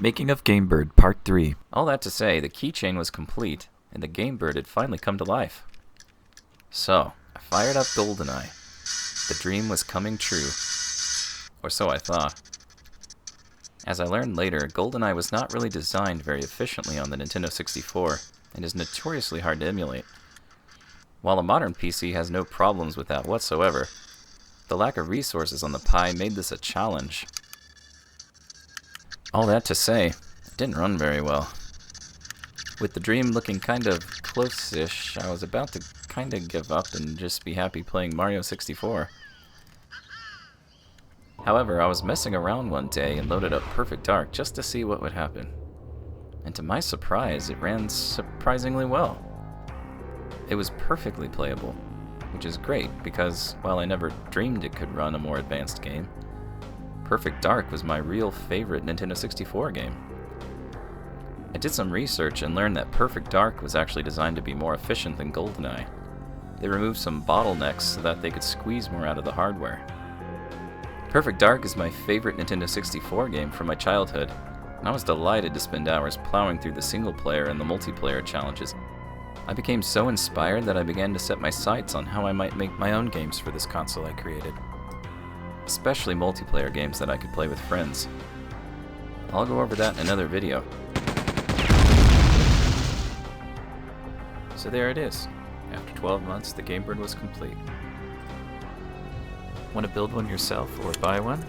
Making of Game Bird Part 3. All that to say, the keychain was complete, and the Game Bird had finally come to life. So, I fired up GoldenEye. The dream was coming true. Or so I thought. As I learned later, GoldenEye was not really designed very efficiently on the Nintendo 64, and is notoriously hard to emulate. While a modern PC has no problems with that whatsoever, the lack of resources on the Pi made this a challenge. All that to say, it didn't run very well. With the dream looking kind of close-ish, I was about to kind of give up and just be happy playing Mario 64. However, I was messing around one day and loaded up Perfect Dark just to see what would happen. And to my surprise, it ran surprisingly well. It was perfectly playable, which is great because while I never dreamed it could run a more advanced game, Perfect Dark was my real favorite Nintendo 64 game. I did some research and learned that Perfect Dark was actually designed to be more efficient than GoldenEye. They removed some bottlenecks so that they could squeeze more out of the hardware. Perfect Dark is my favorite Nintendo 64 game from my childhood, and I was delighted to spend hours plowing through the single-player and the multiplayer challenges. I became so inspired that I began to set my sights on how I might make my own games for this console I created. Especially multiplayer games that I could play with friends. I'll go over that in another video. So there it is. After 12 months, the Game Bird was complete. Want to build one yourself or buy one?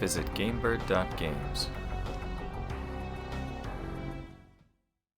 Visit gamebird.games.